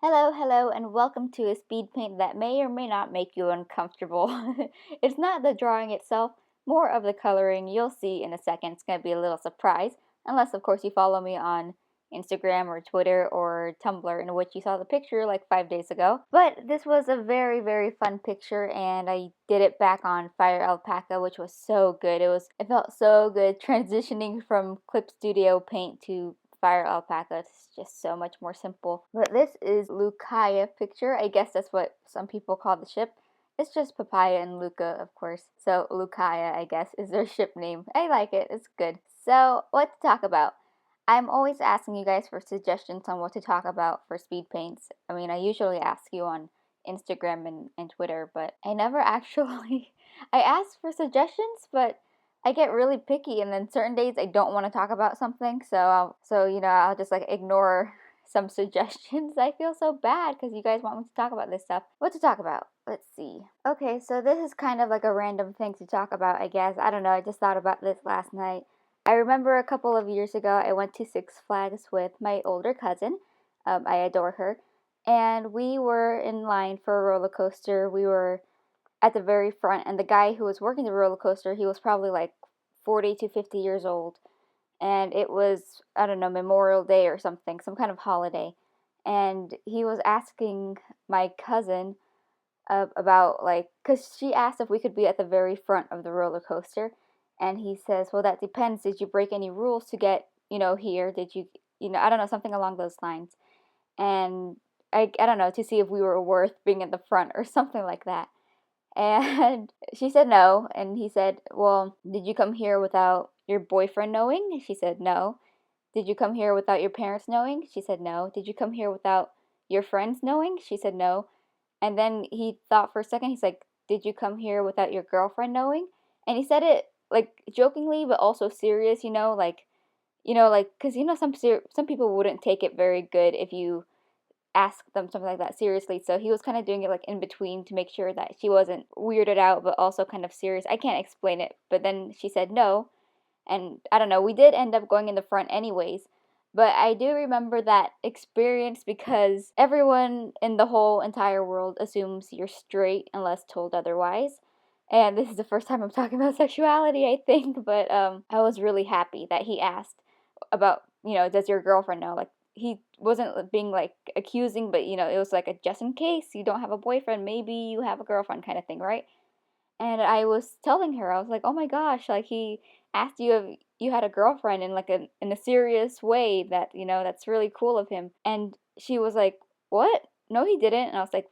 Hello, and welcome to a speed paint that may or may not make you uncomfortable. It's not the drawing itself, more of the coloring. You'll see in a second. It's going to be a little surprise, unless, of course, you follow me on Instagram or Twitter or Tumblr, in which you saw the picture like 5 days ago. But this was a very, very fun picture, and I did it back on FireAlpaca, which was so good. It felt so good transitioning from Clip Studio Paint to FireAlpaca. It's just so much more simple. But this is Lucaya picture. I guess that's what some people call the ship. It's just Papaya and Luca, of course. So Lucaya, I guess, is their ship name. I like it. It's good. So what to talk about? I'm always asking you guys for suggestions on what to talk about for speed paints. I mean, I usually ask you on Instagram and Twitter, but I never actually I ask for suggestions, but I get really picky, and then certain days I don't want to talk about something, so I'll just like ignore some suggestions. I feel so bad because you guys want me to talk about this stuff. What to talk about? Let's see. Okay, so this is kind of like a random thing to talk about, I guess. I don't know, I just thought about this last night. I remember a couple of years ago, I went to Six Flags with my older cousin. I adore her. And we were in line for a roller coaster. We were at the very front, and the guy who was working the roller coaster, he was probably like 40 to 50 years old, and it was, I don't know, Memorial Day or something, some kind of holiday, and he was asking my cousin about, like, because she asked if we could be at the very front of the roller coaster, and he says, well, that depends, did you break any rules to get, here, did you, I don't know, something along those lines, and I don't know, to see if we were worth being at the front or something like that. And she said no. And he said, well, did you come here without your boyfriend knowing? And she said no. Did you come here without your parents knowing? She said no. Did you come here without your friends knowing? She said no. And then he thought for a second. He's like, did you come here without your girlfriend knowing? And he said it like jokingly, but also serious, because some people wouldn't take it very good if you ask them something like that seriously. So he was kind of doing it like in between to make sure that she wasn't weirded out, but also kind of serious. I can't explain it. But then she said no. And I don't know, we did end up going in the front anyways. But I do remember that experience because everyone in the whole entire world assumes you're straight unless told otherwise. And this is the first time I'm talking about sexuality, I think. But I was really happy that he asked about, does your girlfriend know? Like, he wasn't being like accusing, but it was like a just in case you don't have a boyfriend, maybe you have a girlfriend kind of thing, right? And I was telling her, I was like, oh my gosh, like he asked you if you had a girlfriend in like in a serious way that, that's really cool of him. And she was like, what? No, he didn't. And I was like,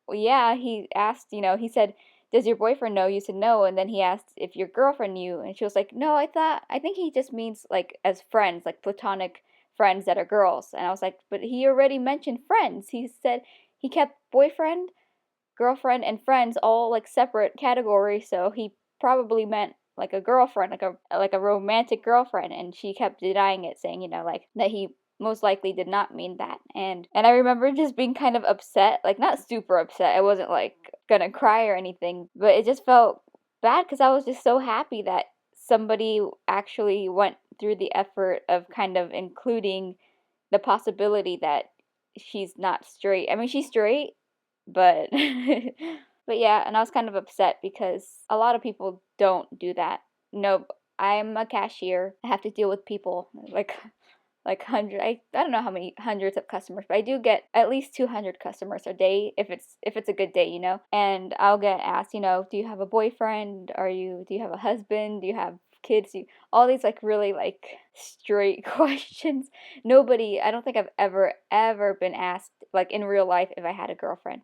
well, yeah, he asked, he said, does your boyfriend know? You said no. And then he asked if your girlfriend knew. And she was like, no, I think he just means like as friends, like platonic friends that are girls. And I was like, but he already mentioned friends. He said he kept boyfriend, girlfriend, and friends all like separate categories, so he probably meant like a girlfriend, like a romantic girlfriend, and she kept denying it, saying, like that he most likely did not mean that. And I remember just being kind of upset, like not super upset. I wasn't like gonna cry or anything, but it just felt bad because I was just so happy that somebody actually went through the effort of kind of including the possibility that she's not straight. I mean, she's straight, but but yeah, and I was kind of upset because a lot of people don't do that. No, I'm a cashier. I have to deal with people like hundred. I don't know how many hundreds of customers, but I do get at least 200 customers a day if it's a good day. And I'll get asked, do you have a boyfriend? Do you have a husband? Do you have kids? All these like really like straight questions. I don't think I've ever been asked like in real life if I had a girlfriend.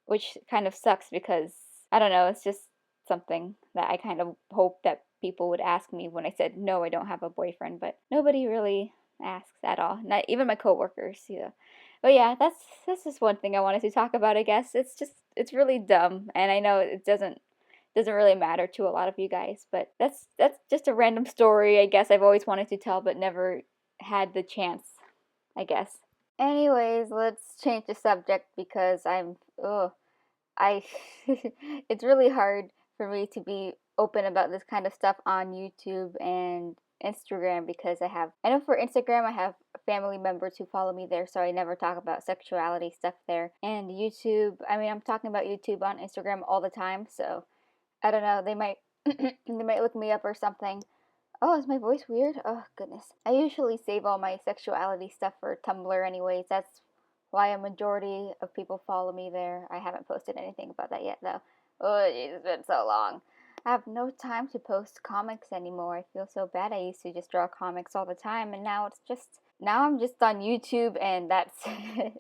Which kind of sucks because I don't know, it's just something that I kind of hope that people would ask me when I said no, I don't have a boyfriend, but nobody really asks at all. Not even my coworkers, But yeah, that's just one thing I wanted to talk about, I guess. It's really dumb, and I know it doesn't really matter to a lot of you guys, but that's just a random story, I guess I've always wanted to tell but never had the chance, I guess. Anyways, let's change the subject because I it's really hard for me to be open about this kind of stuff on YouTube and Instagram because I know for Instagram I have family members who follow me there, so I never talk about sexuality stuff there. And YouTube, I mean, I'm talking about YouTube on Instagram all the time, so I don't know, they might they might look me up or something. Oh, is my voice weird? Oh, goodness. I usually save all my sexuality stuff for Tumblr anyways. That's why a majority of people follow me there. I haven't posted anything about that yet, though. Oh, geez, it's been so long. I have no time to post comics anymore. I feel so bad. I used to just draw comics all the time, and now I'm just on YouTube, and that's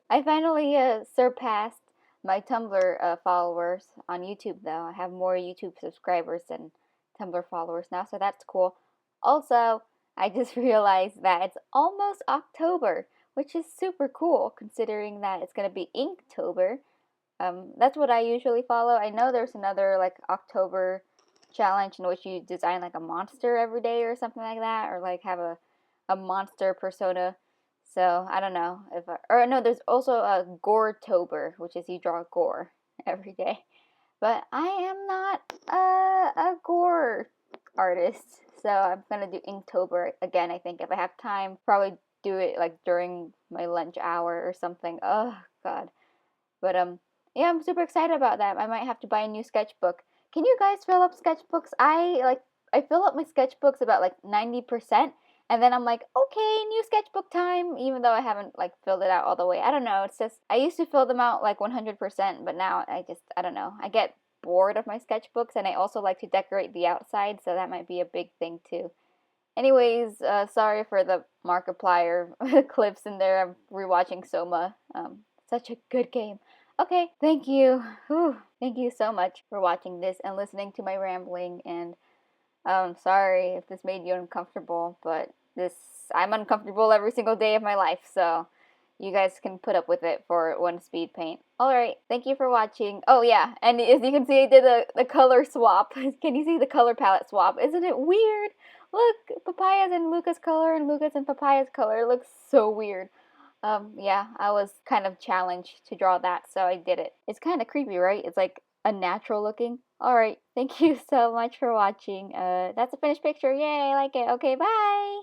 I finally surpassed my Tumblr followers on YouTube, though. I have more YouTube subscribers than Tumblr followers now, so that's cool. Also, I just realized that it's almost October, which is super cool considering that it's going to be Inktober. That's what I usually follow. I know there's another like October challenge in which you design like a monster every day or something like that, or like have a monster persona. So I don't know if or no, there's also a Goretober, which is you draw gore every day. But I am not a gore artist, so I'm gonna do Inktober again. I think if I have time, probably do it like during my lunch hour or something. Oh God, but yeah, I'm super excited about that. I might have to buy a new sketchbook. Can you guys fill up sketchbooks? I fill up my sketchbooks about like 90%, and then I'm like, okay, new sketchbook time, even though I haven't like filled it out all the way. I don't know. It's just I used to fill them out like 100%, but now I don't know. I get bored of my sketchbooks, and I also like to decorate the outside, so that might be a big thing too. Anyways, sorry for the Markiplier clips in there. I'm rewatching Soma. Such a good game. Okay, thank you. Whew. Thank you so much for watching this and listening to my rambling. And sorry if this made you uncomfortable, but I'm uncomfortable every single day of my life, so you guys can put up with it for one speed paint. Alright, thank you for watching. Oh yeah, and as you can see I did the color swap. Can you see the color palette swap? Isn't it weird? Look, Papaya's in Luca's color and Luca's in Papaya's color. It looks so weird. Yeah, I was kind of challenged to draw that, so I did it. It's kind of creepy, right? It's like unnatural looking. Alright, thank you so much for watching. That's a finished picture. Yay, I like it. Okay, bye!